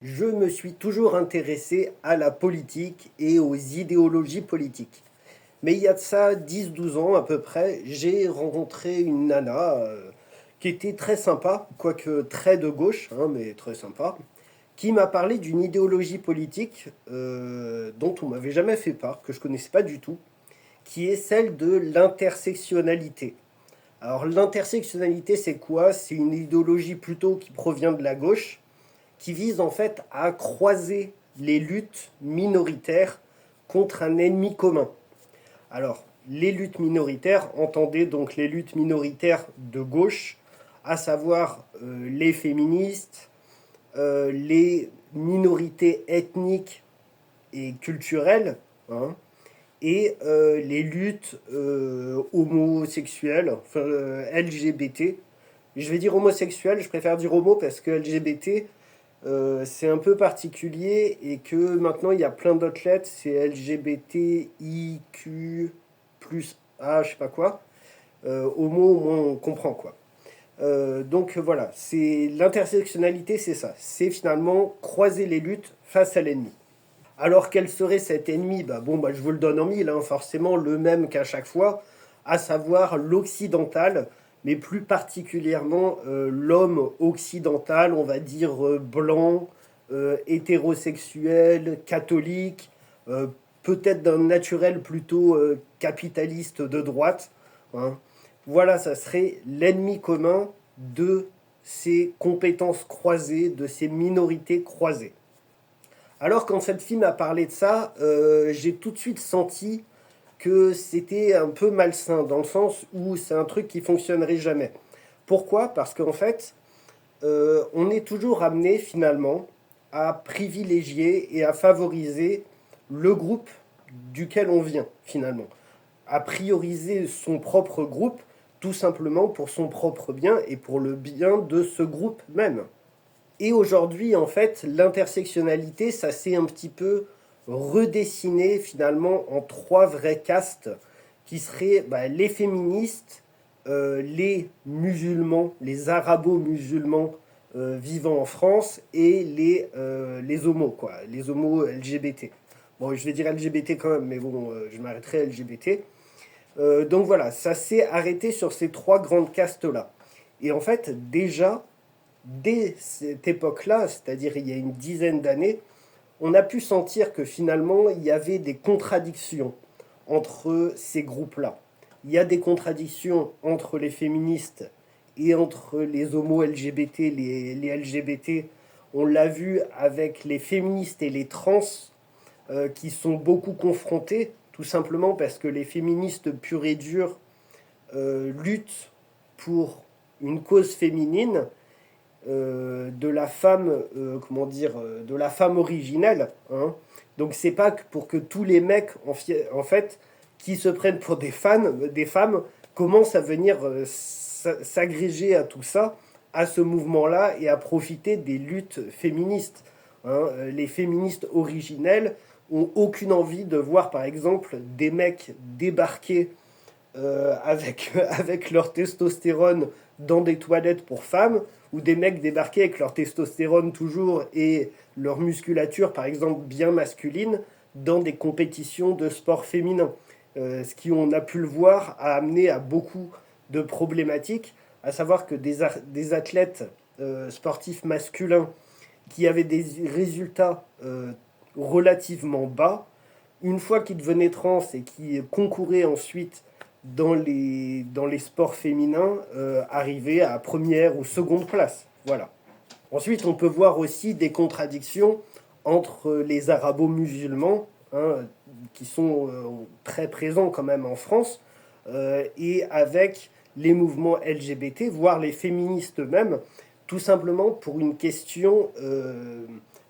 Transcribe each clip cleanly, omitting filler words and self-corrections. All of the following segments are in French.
Je me suis toujours intéressé à la politique et aux idéologies politiques. Mais il y a de ça 10-12 ans à peu près, j'ai rencontré une nana qui était très sympa, quoique très de gauche, hein, mais très sympa, qui m'a parlé d'une idéologie politique dont on m'avait jamais fait part, que je connaissais pas du tout, qui est celle de l'intersectionnalité. Alors l'intersectionnalité c'est quoi? C'est une idéologie plutôt qui provient de la gauche, qui vise en fait à croiser les luttes minoritaires contre un ennemi commun. Alors, les luttes minoritaires, entendez donc les luttes minoritaires de gauche, à savoir les féministes, les minorités ethniques et culturelles, hein, et les luttes homosexuelles, enfin LGBT. Je vais dire homosexuel, je préfère dire homo parce que LGBT, c'est un peu particulier et que maintenant il y a plein d'autres lettres, c'est LGBTIQ plus A, je sais pas quoi. Homo, au moins on comprend quoi. Donc voilà, c'est l'intersectionnalité, c'est ça. C'est finalement croiser les luttes face à l'ennemi. Alors quel serait cet ennemi? Bah, je vous le donne en mille, hein, forcément le même qu'à chaque fois, à savoir l'occidental, mais plus particulièrement l'homme occidental, on va dire blanc, hétérosexuel, catholique, euh, peut-être d'un naturel plutôt capitaliste de droite, hein. Voilà, ça serait l'ennemi commun de ces compétences croisées, de ces minorités croisées. Alors quand cette fille m'a parlé de ça, j'ai tout de suite senti que c'était un peu malsain, dans le sens où c'est un truc qui fonctionnerait jamais. Pourquoi? Parce qu'en fait, on est toujours amené finalement à privilégier et à favoriser le groupe duquel on vient finalement, à prioriser son propre groupe tout simplement pour son propre bien et pour le bien de ce groupe même. Et aujourd'hui, en fait, l'intersectionnalité, ça s'est un petit peu redessiné finalement en trois vrais castes qui seraient les féministes, les musulmans, les arabo-musulmans vivant en France et les homos, quoi, les homos LGBT. Bon, je vais dire LGBT quand même, mais bon, je m'arrêterai LGBT. Donc voilà, ça s'est arrêté sur ces trois grandes castes-là. Et en fait, déjà, dès cette époque-là, c'est-à-dire il y a une dizaine d'années, on a pu sentir que finalement il y avait des contradictions entre ces groupes-là. Il y a des contradictions entre les féministes et entre les homos LGBT, les LGBT. On l'a vu avec les féministes et les trans qui sont beaucoup confrontés, tout simplement parce que les féministes purs et durs luttent pour une cause féminine de la femme, comment dire, de la femme originelle, hein. Donc c'est pas que pour que tous les mecs, en fait, qui se prennent pour des femmes, commencent à venir s'agréger à tout ça, à ce mouvement-là, et à profiter des luttes féministes, hein. Les féministes originelles ont aucune envie de voir, par exemple, des mecs débarquer avec leur testostérone dans des toilettes pour femmes, ou des mecs débarquer avec leur testostérone toujours et leur musculature, par exemple, bien masculine, dans des compétitions de sport féminin. Ce qui, on a pu le voir, a amené à beaucoup de problématiques, à savoir que des athlètes sportifs masculins qui avaient des résultats relativement bas, une fois qu'ils devenaient trans et qui concouraient ensuite dans les sports féminins, arrivaient à première ou seconde place. Voilà. Ensuite, on peut voir aussi des contradictions entre les arabo-musulmans, hein, qui sont très présents quand même en France, et avec les mouvements LGBT, voire les féministes eux-mêmes, tout simplement pour une question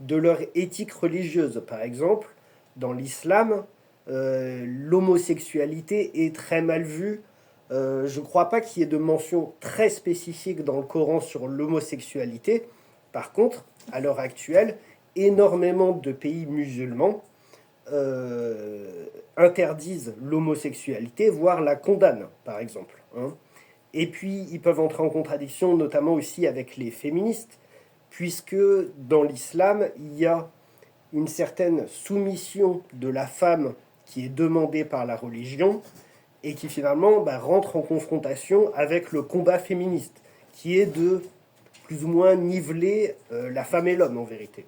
de leur éthique religieuse. Par exemple, dans l'islam, l'homosexualité est très mal vue. Je ne crois pas qu'il y ait de mention très spécifique dans le Coran sur l'homosexualité. Par contre, à l'heure actuelle, énormément de pays musulmans interdisent l'homosexualité, voire la condamnent, par exemple, hein. Et puis, ils peuvent entrer en contradiction, notamment aussi avec les féministes, puisque dans l'islam, il y a une certaine soumission de la femme qui est demandée par la religion et qui finalement rentre en confrontation avec le combat féministe, qui est de plus ou moins niveler la femme et l'homme en vérité.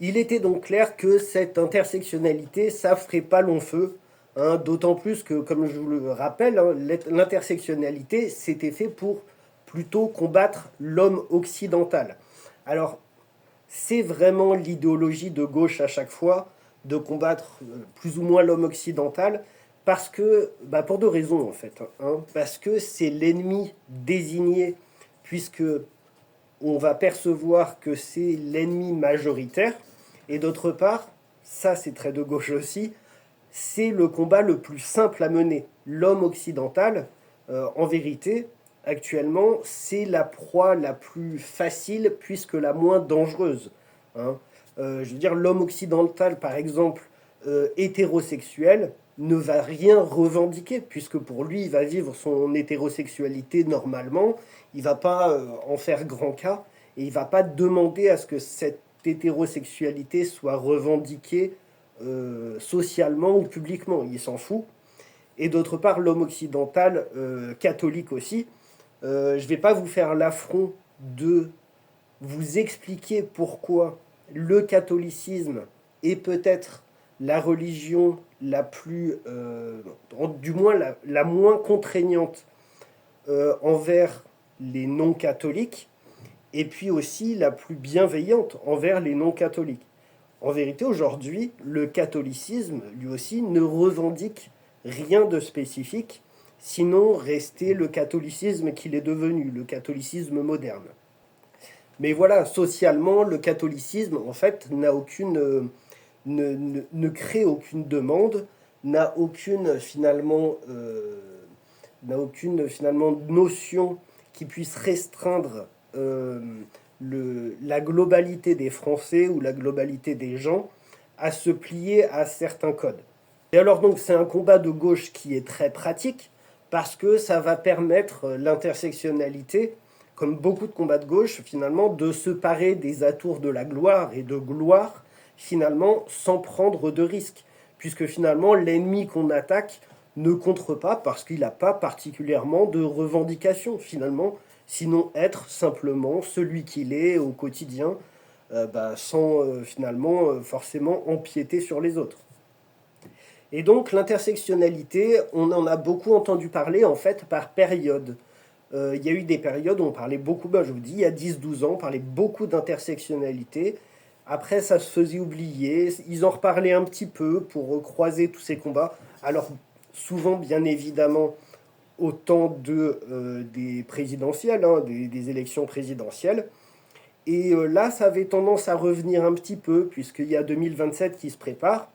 Il était donc clair que cette intersectionnalité, ça ne ferait pas long feu, hein, d'autant plus que, comme je vous le rappelle, hein, l'intersectionnalité, c'était fait pour plutôt combattre l'homme occidental. Alors, c'est vraiment l'idéologie de gauche à chaque fois, de combattre plus ou moins l'homme occidental, parce que, pour deux raisons en fait, hein, parce que c'est l'ennemi désigné, puisque on va percevoir que c'est l'ennemi majoritaire, et d'autre part, ça c'est très de gauche aussi, c'est le combat le plus simple à mener. L'homme occidental, en vérité, actuellement, c'est la proie la plus facile puisque la moins dangereuse. Hein. Je veux dire, l'homme occidental, par exemple, hétérosexuel, ne va rien revendiquer puisque pour lui, il va vivre son hétérosexualité normalement, il ne va pas en faire grand cas et il ne va pas demander à ce que cette hétérosexualité soit revendiquée socialement ou publiquement, il s'en fout. Et d'autre part, l'homme occidental, catholique aussi, je ne vais pas vous faire l'affront de vous expliquer pourquoi le catholicisme est peut-être la religion la plus, du moins la moins contraignante envers les non-catholiques, et puis aussi la plus bienveillante envers les non-catholiques. En vérité, aujourd'hui, le catholicisme, lui aussi, ne revendique rien de spécifique, sinon rester le catholicisme qu'il est devenu, le catholicisme moderne. Mais voilà, socialement, le catholicisme, en fait, ne crée aucune demande, n'a aucune finalement notion qui puisse restreindre la globalité des Français ou la globalité des gens à se plier à certains codes. Et alors donc c'est un combat de gauche qui est très pratique parce que ça va permettre l'intersectionnalité, comme beaucoup de combats de gauche finalement, de se parer des atours de la gloire et de gloire finalement sans prendre de risques, puisque finalement l'ennemi qu'on attaque ne contre pas parce qu'il n'a pas particulièrement de revendications finalement, sinon être simplement celui qu'il est au quotidien, sans finalement forcément empiéter sur les autres. Et donc l'intersectionnalité, on en a beaucoup entendu parler en fait par période. Il y a eu des périodes où on parlait beaucoup, je vous dis, il y a 10-12 ans, on parlait beaucoup d'intersectionnalité. Après, ça se faisait oublier, ils en reparlaient un petit peu pour croiser tous ces combats. Alors, souvent, bien évidemment, au temps des présidentielles, hein, des élections présidentielles. Et là, ça avait tendance à revenir un petit peu, puisqu'il y a 2027 qui se prépare.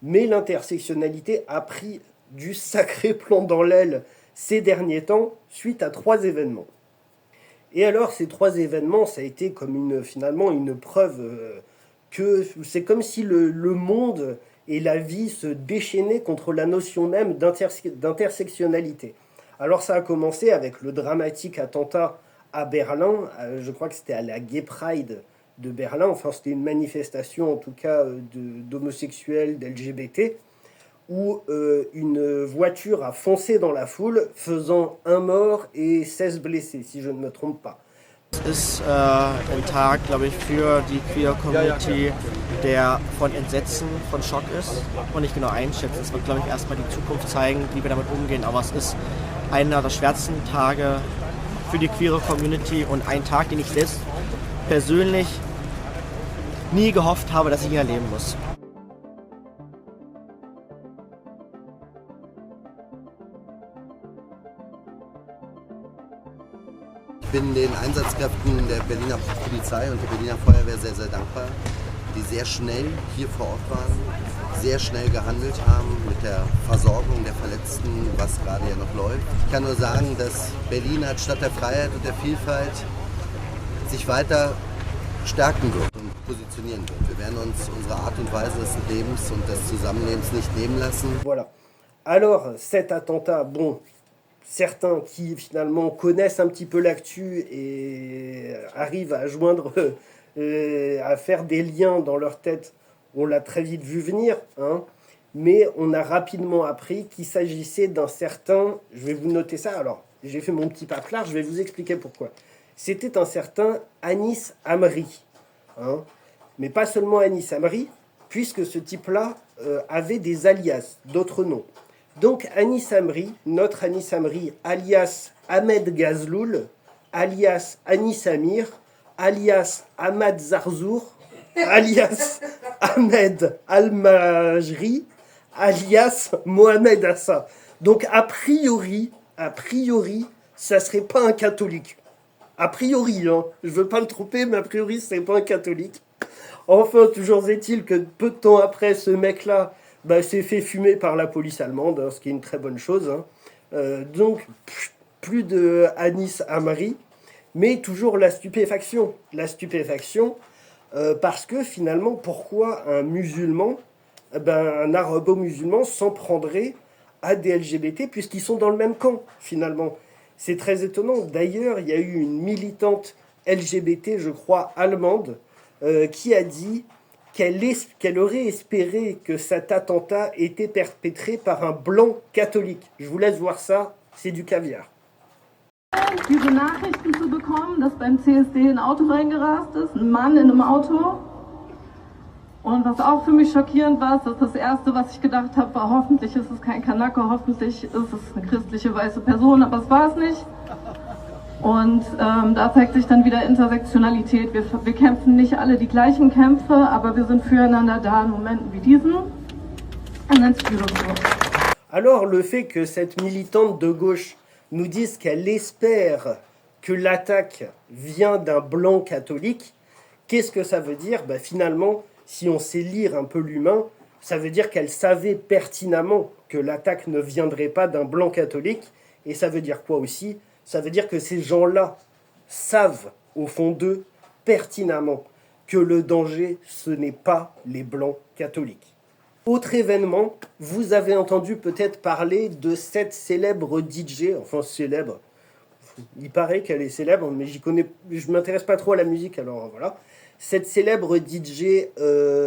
Mais l'intersectionnalité a pris du sacré plomb dans l'aile ces derniers temps, suite à 3 événements. Et alors, ces 3 événements, ça a été comme finalement une preuve que c'est comme si le monde et la vie se déchaînaient contre la notion même d'intersectionnalité. Alors ça a commencé avec le dramatique attentat à Berlin, je crois que c'était à la Gay Pride de Berlin, enfin c'était une manifestation en tout cas d'homosexuels, d'LGBT, où une voiture a foncé dans la foule, faisant 1 mort et 16 blessés, si je ne me trompe pas. Es ist ein Tag, glaube ich, für die Queer Community, der von Entsetzen, von Schock ist und nicht genau einschätzt. Es wird, glaube ich, erstmal die Zukunft zeigen, wie wir damit umgehen. Aber es ist einer der schwersten Tage für die queere Community und ein Tag, den ich selbst persönlich nie gehofft habe, dass ich ihn erleben muss. Ich bin den Einsatzkräften der Berliner Polizei und der Berliner Feuerwehr sehr, sehr dankbar, die sehr schnell hier vor Ort waren, sehr schnell gehandelt haben mit der Versorgung der Verletzten, was gerade ja noch läuft. Ich kann nur sagen, dass Berlin als Stadt der Freiheit und der Vielfalt sich weiter stärken wird und positionieren wird. Wir werden uns unsere Art und Weise des Lebens und des Zusammenlebens nicht nehmen lassen. Voilà. Alors, cet attentat, bon, certains qui finalement connaissent un petit peu l'actu et arrivent à joindre, à faire des liens dans leur tête, on l'a très vite vu venir, hein, mais on a rapidement appris qu'il s'agissait d'un certain, je vais vous noter ça, alors j'ai fait mon petit paplard, je vais vous expliquer pourquoi. C'était un certain Anis Amri, hein, mais pas seulement Anis Amri, puisque ce type-là avait des alias, d'autres noms. Donc Anis Amri, notre Anis Amri, alias Ahmed Gazloul, alias Anis Amir, alias Ahmad Zarzour, alias Ahmed Al-Majri, alias Mohamed Assa. Donc a priori, ça serait pas un catholique. A priori, hein, je veux pas me tromper, mais a priori, c'est pas un catholique. Enfin, toujours est-il que peu de temps après, ce mec-là s'est fait fumer par la police allemande, hein, ce qui est une très bonne chose. Hein. Donc, plus de Anis Amri, mais toujours la stupéfaction. La stupéfaction, parce que finalement, pourquoi un musulman, un arabo-musulman s'en prendrait à des LGBT, puisqu'ils sont dans le même camp, finalement. C'est très étonnant. D'ailleurs, il y a eu une militante LGBT, je crois, allemande, qui a dit qu'elle aurait espéré que cet attentat était perpétré par un blanc catholique. Je vous laisse voir ça, c'est du caviar. Diese Nachrichten zu bekommen, dass beim CSD ein Auto reingerast ist, ein Mann in einem Auto. Und was auch für mich schockierend war, ist, dass das Erste, was ich gedacht habe, war, hoffentlich ist es kein Kanake, hoffentlich ist es eine christliche weiße Person, aber es war es nicht. Und da zeigt sich dann wieder Intersektionalität. Wir kämpfen nicht alle die gleichen Kämpfe, aber wir sind füreinander da in Momenten wie diesen. And that's beautiful. Alors, le fait que cette militante de gauche nous dise qu'elle espère que l'attaque vient d'un blanc catholique, qu'est-ce que ça veut dire ? Finalement, si on sait lire un peu l'humain, ça veut dire qu'elle savait pertinemment que l'attaque ne viendrait pas d'un blanc catholique. Et ça veut dire quoi aussi ? Ça veut dire que ces gens-là savent, au fond d'eux, pertinemment, que le danger, ce n'est pas les blancs catholiques. Autre événement, vous avez entendu peut-être parler de cette célèbre DJ, enfin célèbre, il paraît qu'elle est célèbre, mais je m'intéresse pas trop à la musique, alors voilà. Cette célèbre DJ,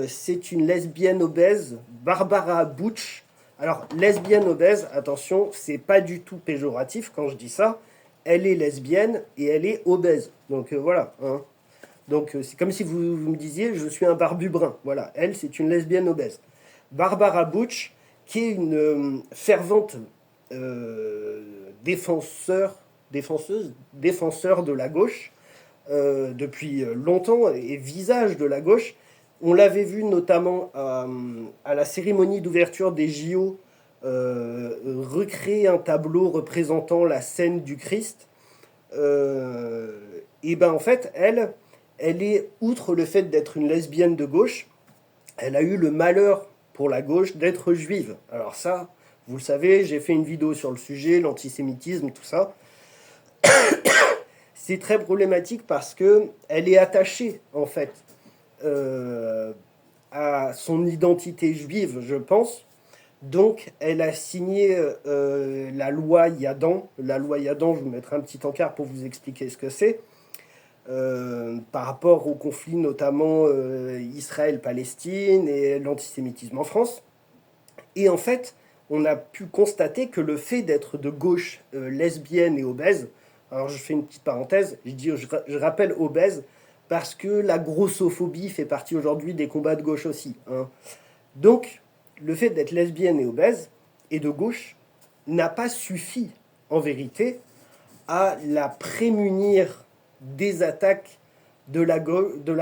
c'est une lesbienne obèse, Barbara Butch. Alors, lesbienne obèse, attention, c'est pas du tout péjoratif quand je dis ça. Elle est lesbienne et elle est obèse. Donc voilà. Hein. Donc c'est comme si vous me disiez, je suis un barbu brun. Voilà, elle, c'est une lesbienne obèse. Barbara Butch, qui est une fervente défenseur de la gauche depuis longtemps et visage de la gauche. On l'avait vu notamment à la cérémonie d'ouverture des JO, recréer un tableau représentant la scène du Christ. Et en fait, elle est, outre le fait d'être une lesbienne de gauche, elle a eu le malheur pour la gauche d'être juive. Alors ça, vous le savez, j'ai fait une vidéo sur le sujet, l'antisémitisme, tout ça. C'est très problématique parce que elle est attachée, en fait, à son identité juive, je pense. Donc, elle a signé la loi Yadan. La loi Yadan, je vous mettrai un petit encart pour vous expliquer ce que c'est. Par rapport au conflit notamment Israël-Palestine et l'antisémitisme en France. Et en fait, on a pu constater que le fait d'être de gauche, lesbienne et obèse, alors je fais une petite parenthèse, je rappelle obèse, parce que la grossophobie fait partie aujourd'hui des combats de gauche aussi. Hein. Donc, le fait d'être lesbienne et obèse et de gauche n'a pas suffi, en vérité, à la prémunir des attaques de la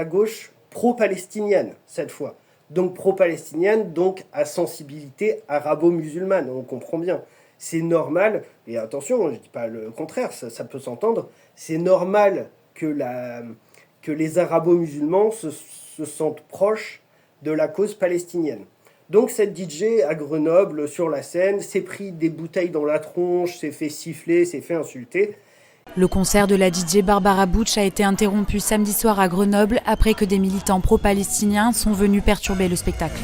gauche pro-palestinienne, cette fois. Donc pro-palestinienne, donc à sensibilité arabo-musulmane, on comprend bien. C'est normal, et attention, je ne dis pas le contraire, ça peut s'entendre, c'est normal que les arabo-musulmans se sentent proches de la cause palestinienne. Donc cette DJ à Grenoble, sur la scène, s'est pris des bouteilles dans la tronche, s'est fait siffler, s'est fait insulter. Le concert de la DJ Barbara Butch a été interrompu samedi soir à Grenoble après que des militants pro-palestiniens sont venus perturber le spectacle.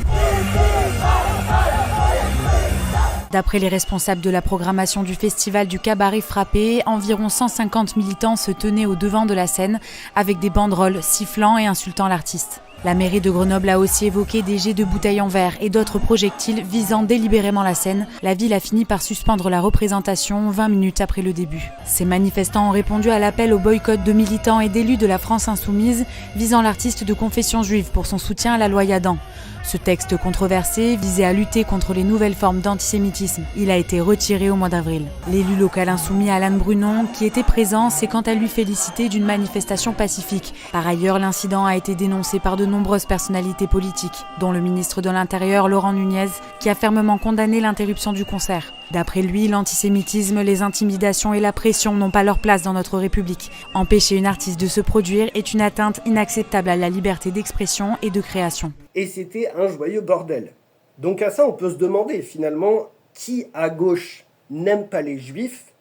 D'après les responsables de la programmation du festival du Cabaret Frappé, environ 150 militants se tenaient au devant de la scène avec des banderoles sifflant et insultant l'artiste. La mairie de Grenoble a aussi évoqué des jets de bouteilles en verre et d'autres projectiles visant délibérément la scène. La ville a fini par suspendre la représentation 20 minutes après le début. Ces manifestants ont répondu à l'appel au boycott de militants et d'élus de la France insoumise visant l'artiste de confession juive pour son soutien à la loi Yadan. Ce texte controversé visait à lutter contre les nouvelles formes d'antisémitisme. Il a été retiré au mois d'avril. L'élu local insoumis Alan Brunon, qui était présent, s'est quant à lui félicité d'une manifestation pacifique. Par ailleurs, l'incident a été dénoncé par de nombreuses personnalités politiques, dont le ministre de l'Intérieur Laurent Nunez, qui a fermement condamné l'interruption du concert. D'après lui, l'antisémitisme, les intimidations et la pression n'ont pas leur place dans notre République. Empêcher une artiste de se produire est une atteinte inacceptable à la liberté d'expression et de création. Et c'était un joyeux bordel. Donc à ça, on peut se demander finalement qui à gauche n'aime pas les juifs.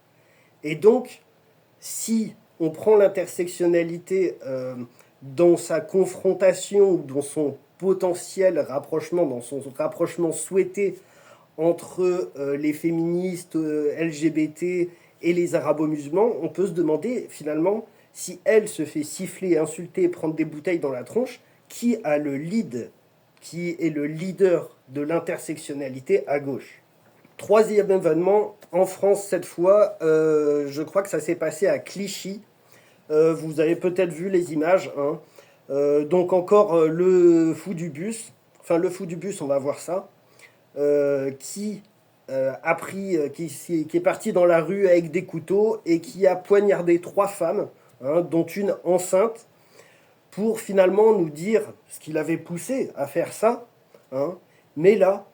Et donc, si on prend l'intersectionnalité dans sa confrontation ou dans son potentiel rapprochement, dans son rapprochement souhaité entre les féministes LGBT et les arabo-musulmans, on peut se demander finalement si elle se fait siffler, insulter, prendre des bouteilles dans la tronche, qui a le lead, qui est le leader de l'intersectionnalité à gauche. Troisième événement, en France cette fois, je crois que ça s'est passé à Clichy. Vous avez peut-être vu les images. Donc encore le fou du bus, on va voir ça, qui est parti dans la rue avec des couteaux et qui a poignardé 3 femmes, dont une enceinte, pour finalement nous dire ce qu'il avait poussé à faire ça. Mais là,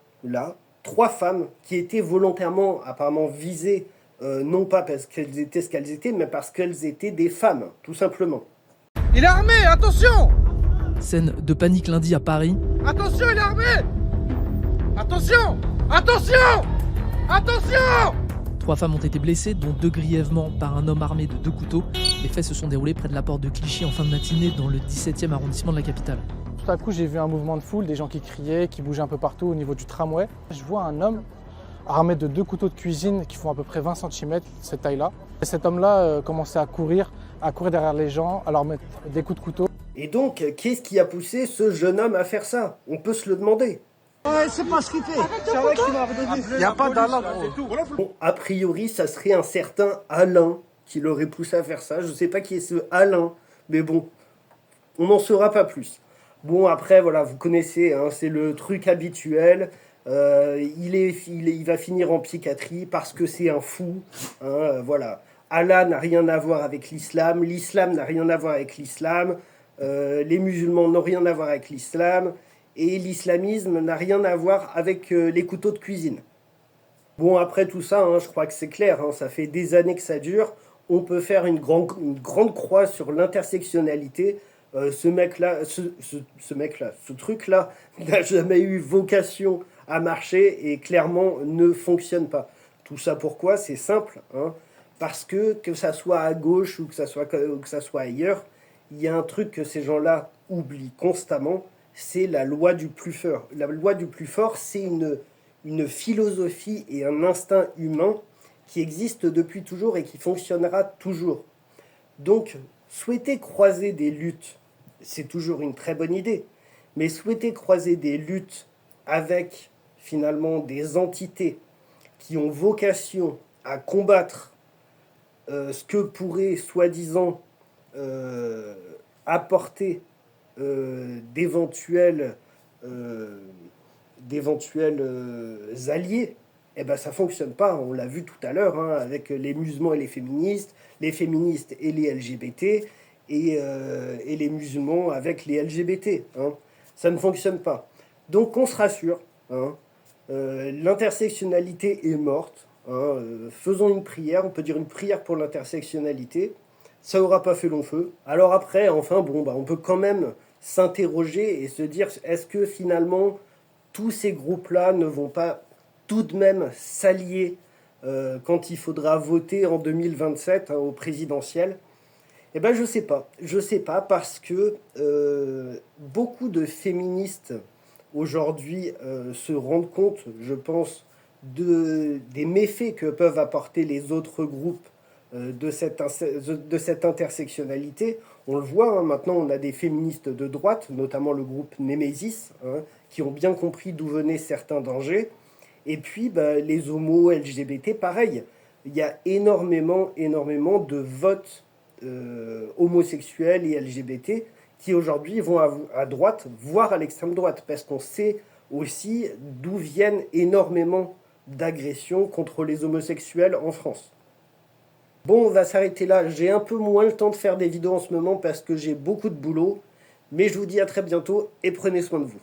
3 femmes qui étaient volontairement apparemment visées, non pas parce qu'elles étaient ce qu'elles étaient, mais parce qu'elles étaient des femmes, tout simplement. Il est armé, attention! Scène de panique lundi à Paris. Attention, il est armé! Attention! Attention! Attention! 3 femmes ont été blessées, dont 2 grièvement par un homme armé de 2 couteaux. Les faits se sont déroulés près de la porte de Clichy en fin de matinée dans le 17e arrondissement de la capitale. Tout à coup, j'ai vu un mouvement de foule, des gens qui criaient, qui bougeaient un peu partout au niveau du tramway. Je vois un homme armé de 2 couteaux de cuisine qui font à peu près 20 cm, cette taille-là. Et cet homme-là commençait à courir derrière les gens, à leur mettre des coups de couteau. Et donc, qu'est-ce qui a poussé ce jeune homme à faire ça? On peut se le demander. C'est pas ce qu'il fait. C'est vrai qu'il m'a redonné. Il n'y a pas d'Alain. Bon, a priori, ça serait un certain Alain qui l'aurait poussé à faire ça. Je ne sais pas qui est ce Alain, mais bon, on n'en saura pas plus. Bon, après, voilà, vous connaissez, c'est le truc habituel. Il va finir en psychiatrie parce que c'est un fou. Voilà. Allah n'a rien à voir avec l'islam. L'islam n'a rien à voir avec l'islam. Les musulmans n'ont rien à voir avec l'islam. Et l'islamisme n'a rien à voir avec les couteaux de cuisine. Bon, après tout ça, je crois que c'est clair. Ça fait des années que ça dure. On peut faire une grande croix sur l'intersectionnalité. Ce truc-là n'a jamais eu vocation à marcher et clairement ne fonctionne pas. Tout ça pourquoi? C'est simple. Parce que ça soit à gauche ou que ça soit ailleurs, il y a un truc que ces gens-là oublient constamment, c'est la loi du plus fort. La loi du plus fort, c'est une philosophie et un instinct humain qui existe depuis toujours et qui fonctionnera toujours. Donc, souhaiter croiser des luttes, c'est toujours une très bonne idée, mais souhaiter croiser des luttes avec, finalement, des entités qui ont vocation à combattre ce que pourrait, soi-disant, apporter d'éventuels alliés, ça fonctionne pas. On l'a vu tout à l'heure avec les musulmans et les féministes et les LGBT et les musulmans avec les LGBT. Ça ne fonctionne pas. Donc qu'on se rassure, l'intersectionnalité est morte. Faisons une prière, on peut dire une prière pour l'intersectionnalité. Ça n'aura pas fait long feu. Alors après, enfin, on peut quand même s'interroger et se dire, est-ce que finalement, tous ces groupes-là ne vont pas tout de même s'allier quand il faudra voter en 2027 au présidentiel? Je sais pas. Je sais pas parce que beaucoup de féministes aujourd'hui se rendent compte, je pense, des méfaits que peuvent apporter les autres groupes de cette intersectionnalité. On le voit, hein, maintenant on a des féministes de droite, notamment le groupe Némésis, hein, qui ont bien compris d'où venaient certains dangers. Et puis les homos, LGBT, pareil. Il y a énormément de votes homosexuels et LGBT qui aujourd'hui vont à droite, voire à l'extrême droite, parce qu'on sait aussi d'où viennent énormément d'agressions contre les homosexuels en France. Bon, on va s'arrêter là. J'ai un peu moins le temps de faire des vidéos en ce moment parce que j'ai beaucoup de boulot. Mais je vous dis à très bientôt et prenez soin de vous.